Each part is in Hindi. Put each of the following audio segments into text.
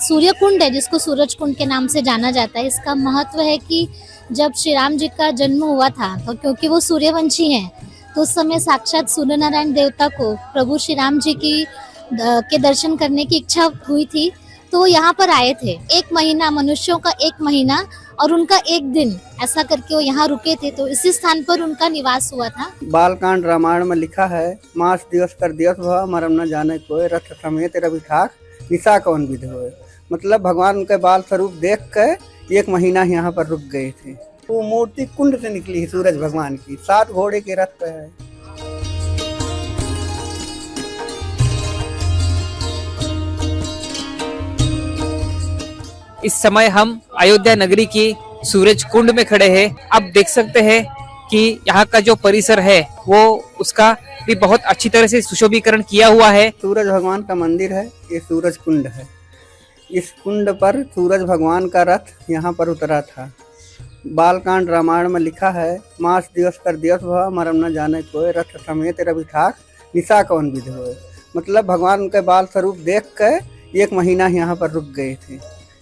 सूर्य कुंड है जिसको सूरज कुंड के नाम से जाना जाता है। इसका महत्व है कि जब श्री राम जी का जन्म हुआ था तो क्योंकि वो सूर्यवंशी हैं तो उस समय साक्षात सूर्य नारायण देवता को प्रभु श्री राम जी के दर्शन करने की इच्छा हुई थी, तो वो यहाँ पर आए थे। 1 महीना, मनुष्यों का 1 महीना और उनका 1 दिन, ऐसा करके वो यहाँ रुके थे, तो इसी स्थान पर उनका निवास हुआ था। बालकांड रामायण में लिखा है, मास दिवस कर दिवस भव मरम न जाने कोई, रथ समेत रवि ठाक निशा कौन विधि होए। मतलब भगवान उनके बाल स्वरूप देख कर 1 महीना यहाँ पर रुक गए थे। वो मूर्ति कुंड से निकली है सूरज भगवान की, 7 घोड़े के रथ पे है। इस समय हम अयोध्या नगरी की सूरज कुंड में खड़े हैं। आप देख सकते हैं कि यहाँ का जो परिसर है वो उसका भी बहुत अच्छी तरह से सुशोभीकरण किया हुआ है। सूरज भगवान का मंदिर है, ये सूरज कुंड है। इस कुंड पर सूरज भगवान का रथ यहाँ पर उतरा था। बालकांड रामायण में लिखा है, मास दिवस कर दिवस भव मरम न जाने कोई, रथ समेत रवि ठाक निशा कौन विधि होए। मतलब भगवान उनके बाल स्वरूप देख कर 1 महीना यहाँ पर रुक गए थे।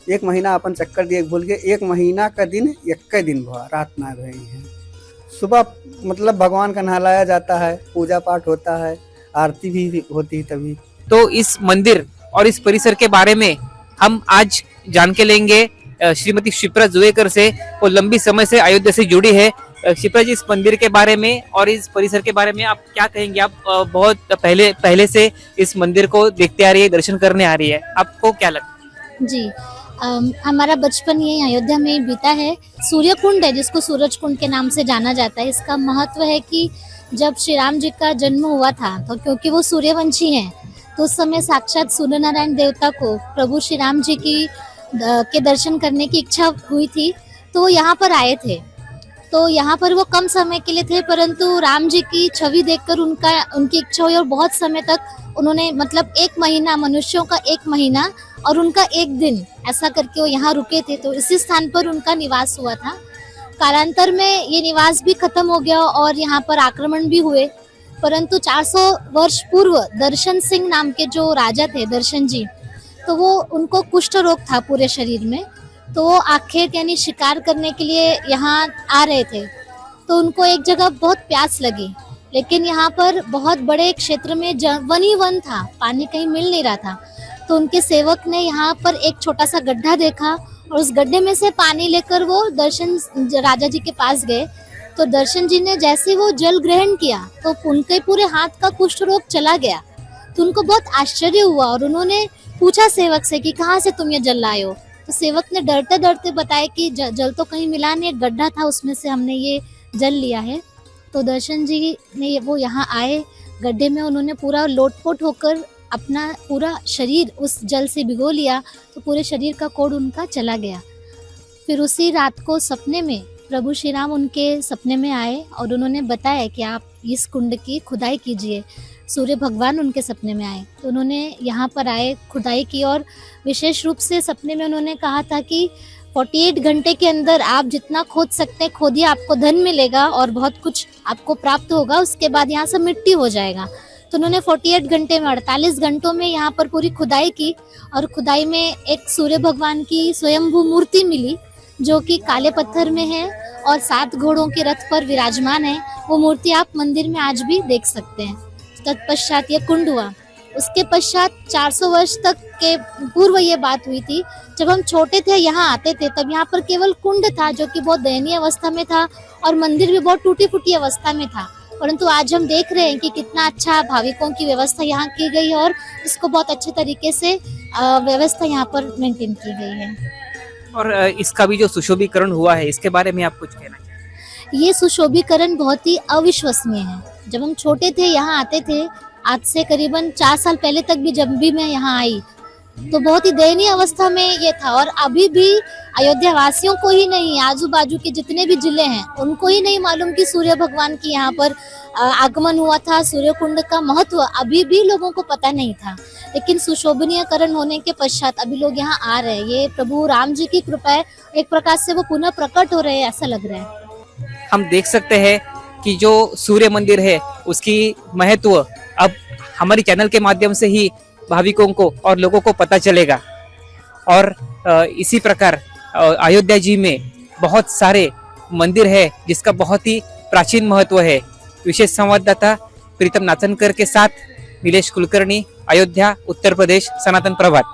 1 महीना अपन चक्कर दिए भूल गए। 1 महीना का दिन 1 दिन भा रात ना रही है। सुबह मतलब भगवान का नहलाया जाता है, पूजा पाठ होता है, आरती भी होती है तभी। तो इस मंदिर और इस परिसर के बारे में हम आज जान के लेंगे श्रीमती शिप्रा जुएकर से। वो लंबी समय से अयोध्या से जुड़ी है। शिप्रा जी, इस मंदिर के बारे में और इस परिसर के बारे में आप क्या कहेंगे? आप बहुत पहले से इस मंदिर को देखते आ रही है, दर्शन करने आ रही है, आपको क्या लगता है? जी, हमारा बचपन यही अयोध्या में ही बीता है। सूर्य कुंड है जिसको सूरज कुंड के नाम से जाना जाता है। इसका महत्व है कि जब श्री राम जी का जन्म हुआ था तो क्योंकि वो सूर्यवंशी हैं तो उस समय साक्षात सूर्य नारायण देवता को प्रभु श्री राम जी के दर्शन करने की इच्छा हुई थी, तो वो यहाँ पर आए थे। तो यहाँ पर वो कम समय के लिए थे, परंतु राम जी की छवि देखकर उनकी इच्छा हुई और बहुत समय तक उन्होंने, मतलब 1 महीना, मनुष्यों का 1 महीना और उनका 1 दिन, ऐसा करके वो यहाँ रुके थे, तो इसी स्थान पर उनका निवास हुआ था। कालांतर में ये निवास भी खत्म हो गया और यहाँ पर आक्रमण भी हुए, परंतु 400 वर्ष पूर्व दर्शन सिंह नाम के जो राजा थे, दर्शन जी, तो वो उनको कुष्ठ रोग था पूरे शरीर में, तो वो आखेट यानी शिकार करने के लिए यहाँ आ रहे थे। तो उनको एक जगह बहुत प्यास लगी, लेकिन यहाँ पर बहुत बड़े क्षेत्र में वन ही वन था, पानी कहीं मिल नहीं रहा था। तो उनके सेवक ने यहाँ पर एक छोटा सा गड्ढा देखा और उस गड्ढे में से पानी लेकर वो दर्शन राजा जी के पास गए। तो दर्शन जी ने जैसे वो जल ग्रहण किया तो उनके पूरे हाथ का कुष्ठ रोग चला गया। तो उनको बहुत आश्चर्य हुआ और उन्होंने पूछा सेवक से कि कहाँ से तुम ये जल लाए हो। तो सेवक ने डरते डरते बताया कि जल तो कहीं मिला नहीं, एक गड्ढा था उसमें से हमने ये जल लिया है। तो दर्शन जी ने वो यहाँ आए गड्ढे में, उन्होंने पूरा लोटपोट होकर अपना पूरा शरीर उस जल से भिगो लिया, तो पूरे शरीर का कोढ़ उनका चला गया। फिर उसी रात को सपने में प्रभु श्री राम उनके सपने में आए और उन्होंने बताया कि आप इस कुंड की खुदाई कीजिए। सूर्य भगवान उनके सपने में आए तो उन्होंने यहाँ पर आए, खुदाई की, और विशेष रूप से सपने में उन्होंने कहा था कि 48 घंटे के अंदर आप जितना खोद सकते हैं खोदिए, आपको धन मिलेगा और बहुत कुछ आपको प्राप्त होगा, उसके बाद यहाँ से मिट्टी हो जाएगा। तो उन्होंने 48 घंटे में, 48 घंटों में यहाँ पर पूरी खुदाई की और खुदाई में एक सूर्य भगवान की स्वयंभू मूर्ति मिली जो कि काले पत्थर में है और 7 घोड़ों के रथ पर विराजमान है। वो मूर्ति आप मंदिर में आज भी देख सकते हैं। तत्पश्चात ये कुंड हुआ। उसके पश्चात 400 वर्ष तक के पूर्व ये बात हुई थी, जब हम छोटे थे यहाँ आते थे तब यहाँ पर केवल कुंड था जो कि बहुत दयनीय अवस्था में था और मंदिर भी बहुत टूटी फूटी अवस्था में था। परंतु आज हम देख रहे हैं कि कितना अच्छा भाविकों की व्यवस्था यहाँ की गई है और इसको बहुत अच्छे तरीके से व्यवस्था यहाँ पर मेंटेन की गई है। और इसका भी जो सुशोभीकरण हुआ है, इसके बारे में आप कुछ कहना चाहिए? ये सुशोभीकरण बहुत ही अविश्वसनीय है। जब हम छोटे थे यहाँ आते थे, आज से करीबन 4 साल पहले तक भी जब भी मैं यहाँ आई तो बहुत ही दयनीय अवस्था में ये था। और अभी भी अयोध्या वासियों को ही नहीं, आजू बाजू के जितने भी जिले हैं उनको ही नहीं मालूम कि सूर्य भगवान की यहाँ पर आगमन हुआ था। सूर्य कुंड का महत्व अभी भी लोगों को पता नहीं था, लेकिन सुशोभनीयकरण होने के पश्चात अभी लोग यहाँ आ रहे हैं। ये प्रभु राम जी की कृपा है, एक प्रकार से वो पुनः प्रकट हो रहे हैं, ऐसा लग रहा है। हम देख सकते हैं कि जो सूर्य मंदिर है उसकी महत्व अब हमारी चैनल के माध्यम से ही भाविकों को और लोगों को पता चलेगा। और इसी प्रकार अयोध्या जी में बहुत सारे मंदिर है जिसका बहुत ही प्राचीन महत्व है। विशेष संवाददाता प्रीतम नाचनकर के साथ नीलेश कुलकर्णी, अयोध्या, उत्तर प्रदेश, सनातन प्रभात।